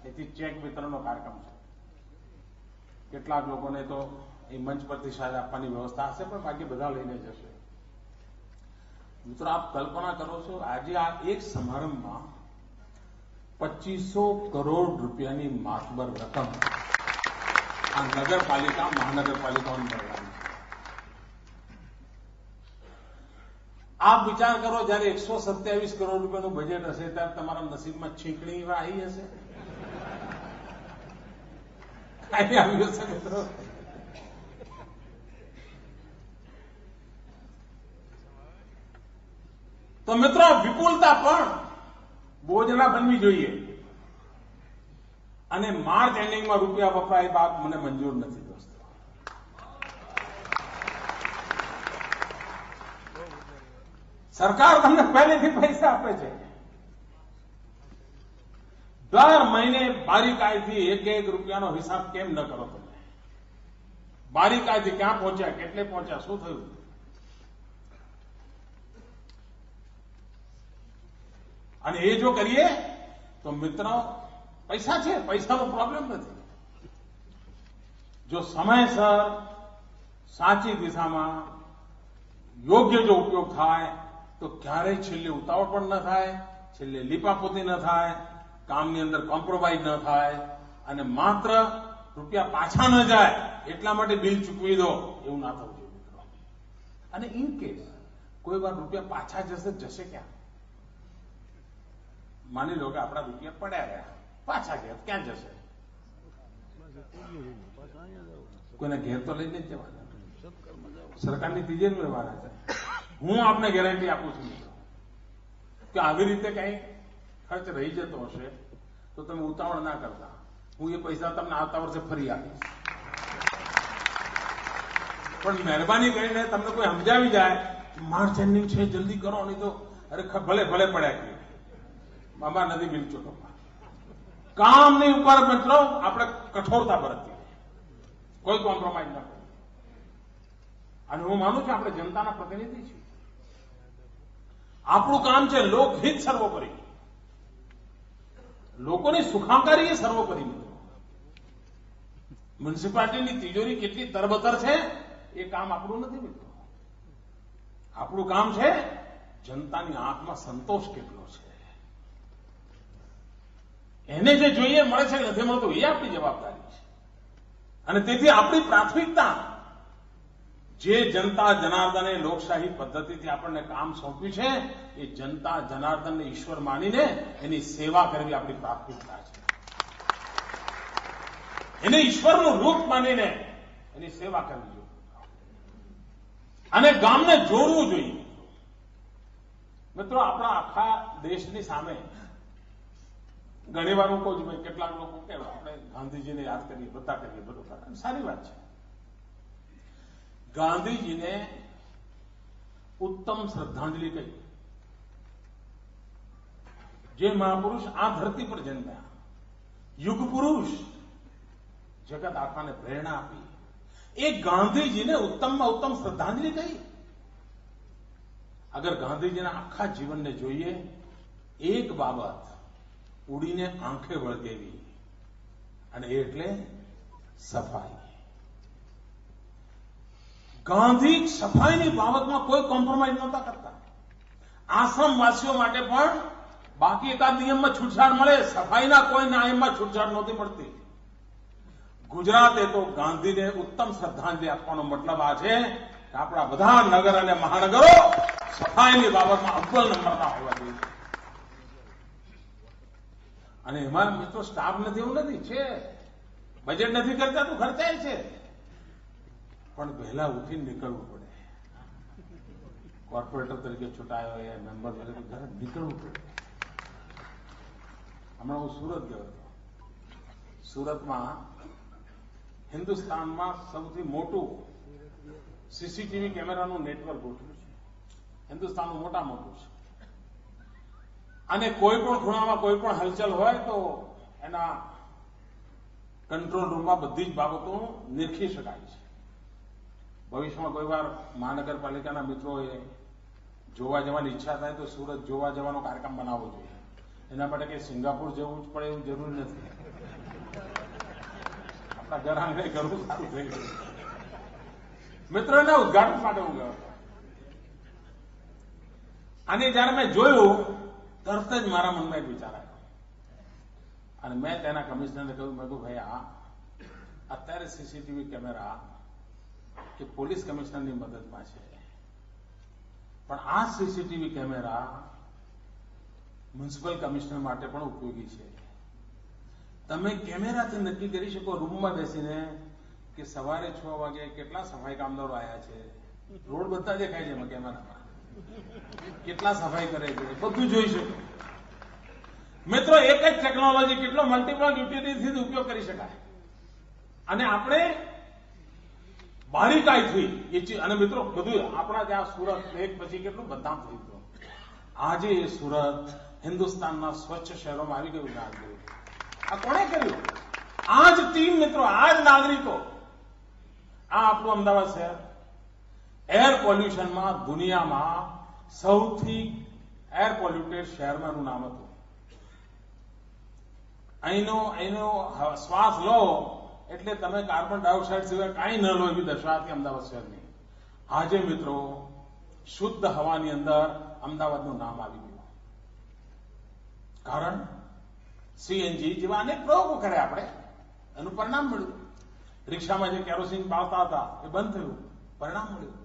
એથી ચેક વિતરણનો કાર્યક્રમ છે. કેટલાક લોકોને તો એ મંચ પરથી શાયદ આપવાની વ્યવસ્થા હશે, પણ બાકી બધા લઈને જશે. મિત્રો, આપ કલ્પના કરો છો, આજે આ એક સમારંભમાં 2500 કરોડ રૂપિયાની માતબર રકમ આ નગરપાલિકા મહાનગરપાલિકાઓને મળવાની છે. આપ વિચાર કરો, જયારે 127 કરોડ રૂપિયાનું બજેટ હશે ત્યારે તમારા નસીબમાં છીંકણી એવા આવી હશે? કઈ આવ્યું હશે મિત્રો? તો મિત્રો, વિપુલતા પણ બોજના બનવી જોઈએ અને માર્ચ એન્ડિંગમાં રૂપિયા વપરાય એ વાત મને મંજૂર નથી દોસ્તો. સરકાર તમને પહેલેથી પૈસા આપે છે. દર મહિને બારીકાઈથી એક રૂપિયાનો હિસાબ કેમ ન કરો તમે? બારીકાઈથી ક્યાં પહોંચ્યા, કેટલે પહોંચ્યા, શું થયું? અને એ જો કરીએ તો મિત્રો, પૈસા છે, પૈસાનો પ્રોબ્લેમ નથી. જો સમયસર સાચી દિશામાં યોગ્ય જો ઉપયોગ થાય તો ક્યારેય છેલ્લે ઉતાવળ પણ ન થાય, છેલ્લે લીપાપોતી ન થાય, કામની અંદર કોમ્પ્રોમાઇઝ ન થાય અને માત્ર રૂપિયા પાછા ન જાય એટલા માટે બિલ ચૂકવી દો એવું ના થવું જોઈએ મિત્રો. અને ઇન કેસ કોઈ વાર રૂપિયા પાછા જશે ક્યાં? માની લો કે આપણા રૂપિયા પડ્યા રહ્યા, પાછા ગયા, ક્યાં જશે? કોઈને ઘેર તો લઈને જ જવાના, સરકારની તિજોરીમાં રહેવાના છે. હું આપને ગેરંટી આપું છું કે આવી રીતે કઈ ખર્ચ રહી જતો હશે તો તમે ઉતાવળ ના કરતા. હું એ પૈસા તમને આવતા વર્ષે ફરી આપીશ, પણ મહેરબાની કરીને તમને કોઈ સમજાવી જાય માર્ચ એન્ડિંગ છે, જલ્દી કરો, નહીં તો અરે ભલે ભલે પડ્યા કે બાબા નથી બિલ ચૂકવવા. કામની ઉપર મિત્રો આપણે કઠોરતા બરતવી, કોઈ કોમ્પ્રોમાઇઝ ના કરવું. અને હું માનું છું આપણે જનતાના પ્રતિનિધિ છીએ. આપણું કામ છે લોકહિત સર્વોપરી, લોકોની સુખાકારી એ સર્વોપરી. મિત્રો, મ્યુનિસિપાલિટીની તિજોરી કેટલી તરબતર છે એ કામ આપણું નથી મિત્રો. આપણું કામ છે જનતાની આંખમાં સંતોષ કેટલો છે, એને જે જોઈએ મળે છે નથી મળતું એ આપણી જવાબદારી છે. અને તેથી આપણી પ્રાથમિકતા જે જનતા જનાર્દને લોકશાહી પદ્ધતિથી આપણને કામ સોંપ્યું છે એ જનતા જનાર્દનને ઈશ્વર માનીને એની સેવા કરવી આપણી પ્રાથમિકતા છે. એને ઈશ્વરનું રૂપ માનીને એની સેવા કરવી જોઈએ અને ગામને જોડવું જોઈએ. મિત્રો, આપણા આખા દેશની સામે ઘણી વાર હું કહું છું, ભાઈ કેટલાક લોકો કે આપણે ગાંધીજીને યાદ કરીએ, બધા કરીએ, બધું કરે, સારી વાત છે. ગાંધીજીને ઉત્તમ શ્રદ્ધાંજલિ કહી. જે મહાપુરુષ આ ધરતી પર જન્મ્યા, યુગ પુરુષ, જગત આખાને પ્રેરણા આપી, એ ગાંધીજીને ઉત્તમમાં ઉત્તમ શ્રદ્ધાંજલિ કહી. અગર ગાંધીજીના આખા જીવનને જોઈએ, એક બાબત ઉડીને આંખે વળગેવી, અને એટલે સફાઈ. ગાંધી સફાઈની બાબતમાં કોઈ કોમ્પ્રોમાઇઝ નહોતા કરતા. આશ્રમવાસીઓ માટે પણ બાકી એકાદ નિયમમાં છૂટછાટ મળે, સફાઈના કોઈ નિયમમાં છૂટછાટ નહોતી મળતી. ગુજરાતે તો ગાંધીને ઉત્તમ શ્રદ્ધાંજલિ આપવાનો મતલબ આ છે કે આપણા બધા નગર અને મહાનગરો સફાઈની બાબતમાં અવ્વલ નંબરના હોવા જોઈએ. અને એમાં મિત્રો સ્ટાફ નથી એવું નથી, છે બજેટ નથી કરતા તો ખર્ચાય છે, પણ વહેલા ઉઠીને નીકળવું પડે. કોર્પોરેટર તરીકે ચૂંટાયો એ મેમ્બર તરીકે ઘરે નીકળવું પડ્યું. હમણાં હું સુરત ગયો હતો. સુરતમાં હિન્દુસ્તાનમાં સૌથી મોટું સીસીટીવી કેમેરાનું નેટવર્ક ગોઠવ્યું છે. હિન્દુસ્તાનનું મોટું છે. અને કોઈ પણ ખૂણામાં કોઈ પણ હલચલ હોય તો એના કંટ્રોલ રૂમમાં બધી જ બાબતો નિરખી શકાય છે. ભવિષ્યમાં કોઈ વાર મહાનગરપાલિકાના મિત્રોએ જોવા જવાની ઈચ્છા થાય તો સુરત જોવા જવાનો કાર્યક્રમ બનાવવો જોઈએ. એના માટે કંઈ સિંગાપુર જવું જ પડે એવું જરૂરી નથી. આપણા ઘર આંગણે ઘણું સારું થઈ ગયું. મિત્રો, એના ઉદઘાટન માટે હું ગયો હતો. અને જયારે મેં જોયું તરત જ મારા મનમાં એક વિચાર આવ્યો અને મેં તેના કમિશનરને કહ્યું, મેં કહ્યું ભાઈ અત્યારે સીસીટીવી કેમેરા કે પોલીસ કમિશનરની મદદમાં છે, પણ આ સીસીટીવી કેમેરા મ્યુનિસિપલ કમિશનર માટે પણ ઉપયોગી છે. તમે કેમેરાથી નક્કી કરી શકો રૂમમાં બેસીને કે સવારે 6 વાગે કેટલા સફાઈ કામદારો આવ્યા છે. રોડ બધા દેખાય છે એમાં કેમેરામાં, કેટલા સફાઈ કરે છે બધું જોઈ શકો. મિત્રો, એક જ ટેકનોલોજી કેટલો મલ્ટિપલ યુટિલિટીથી ઉપયોગ કરી શકાય. અને આપણે બારીકાઈથી અને મિત્રો બધું આપણા ત્યાં સુરત એક પછી કેટલું બદનામ થઈ ગયું. આજે એ સુરત હિન્દુસ્તાનના સ્વચ્છ શહેરોમાં આવી ગયું. આ કોણે કર્યું? આ જ ટીમ મિત્રો, આ જ નાગરિકો. આ આપણું અમદાવાદ શહેર એર પોલ્યુશનમાં દુનિયામાં સૌથી એર પોલ્યુટેડ શહેરમાં એનું નામ હતું. અહીંનો શ્વાસ લો એટલે તમે કાર્બન ડાયોક્સાઇડ સિવાય કાંઈ ન લો એવી દશા હતી અમદાવાદ શહેરની. આજે મિત્રો શુદ્ધ હવાની અંદર અમદાવાદનું નામ આવી ગયું. કારણ સીએનજી જેવા અનેક પ્રયોગો કર્યા આપણે, એનું પરિણામ મળ્યું. રિક્ષામાં જે કેરોસીન બાળતા હતા એ બંધ થયું, પરિણામ મળ્યું.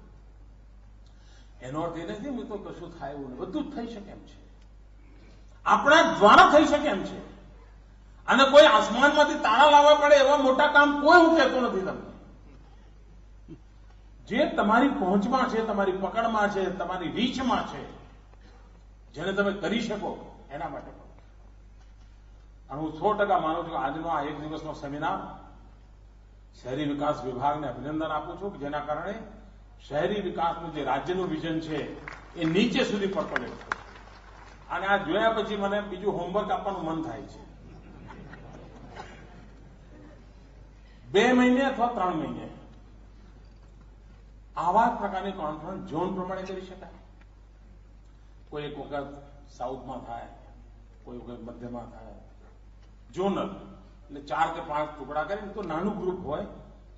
એનો અર્થ એ નથી મિત્રો કશું થાય એવું નહીં. બધું જ થઈ શકે એમ છે, આપણા દ્વારા થઈ શકે એમ છે. અને કોઈ આસમાનમાંથી તારા લાવવા પડે એવા મોટા કામ કોઈ હું કહેતો નથી તમને. જે તમારી પહોંચમાં છે, તમારી પકડમાં છે, તમારી રીચમાં છે, જેને તમે કરી શકો એના માટે કરો. અને હું 100% માનું છું કે આજનો આ એક દિવસનો સેમિનાર શહેરી વિકાસ વિભાગને અભિનંદન આપું છું કે જેના કારણે શહેરી વિકાસનું જે રાજ્યનું વિઝન છે એ નીચે સુધી પડતો છે. અને આ જોયા પછી મને બીજું હોમવર્ક આપવાનું મન થાય છે. 2 મહિને અથવા 3 મહિને આવા પ્રકારની કોન્ફરન્સ ઝોન પ્રમાણે કરી શકાય. કોઈ એક વખત સાઉથમાં થાય, કોઈ વખત મધ્યમાં થાય. ઝોનલ એટલે 4 કે 5 ટુકડા કરીને તો નાનું ગ્રુપ હોય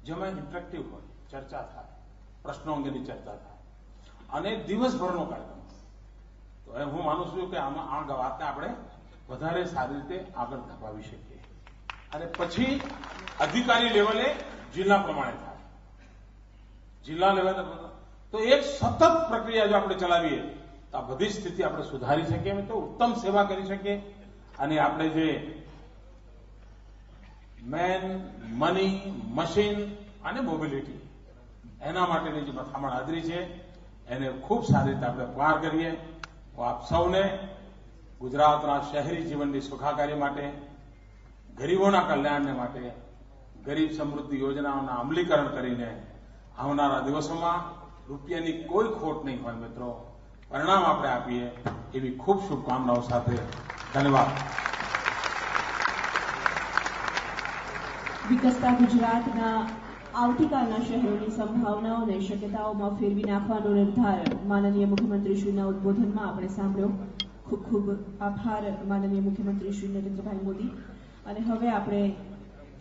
જેમાં ઇન્ટરેક્ટિવ હોય, ચર્ચા થાય, પ્રશ્નો અંગેની ચર્ચા થાય અને દિવસભરનો કાર્યક્રમ. તો હું માનું છું કે આમાં આ વાતને આપણે વધારે સારી રીતે આગળ ધપાવી શકીએ. અને પછી અધિકારી લેવલે જિલ્લા પ્રમાણે થાય. જિલ્લા લેવલે તો એક સતત પ્રક્રિયા જો આપણે ચલાવીએ તો આ બધી સ્થિતિ આપણે સુધારી શકીએ, તો ઉત્તમ સેવા કરી શકીએ. અને આપણે જે મેન, મની, મશીન અને મોબિલિટી એના માટેની જે મથામણ હાજરી છે એને ખૂબ સારી રીતે આપણે પાર કરીએ. હું આપ સૌને ગુજરાતના શહેરી જીવનની સુખાકારી માટે, ગરીબોના કલ્યાણને માટે ગરીબ સમૃદ્ધિ યોજનાઓના અમલીકરણ કરીને આવનારા દિવસોમાં રૂપિયાની કોઈ ખોટ નહીં હોય મિત્રો, પરિણામ આપણે આપીએ એવી ખૂબ શુભકામનાઓ સાથે ધન્યવાદ. વિકસતા ગુજરાતના આવતીકાલના શહેરોની સંભાવનાઓને શક્યતાઓમાં ફેરવી નાખવાનો નિર્ધાર માનનીય મુખ્યમંત્રીશ્રીના ઉદબોધનમાં આપણે સાંભળ્યો. ખૂબ ખૂબ આભાર માનનીય મુખ્યમંત્રી શ્રી નરેન્દ્રભાઈ મોદી. અને હવે આપણે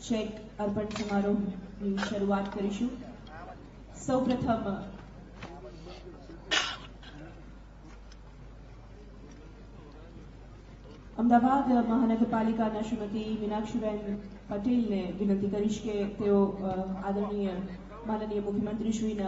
ચેક અર્પણ સમારોહની શરૂઆત કરીશું. સૌપ્રથમ અમદાવાદ મહાનગરપાલિકાના શ્રીમતી મીનાક્ષીબેન પટેલને વિનંતી કરીશ કે તેઓ આદરણીય માનનીય મુખ્યમંત્રીશ્રીના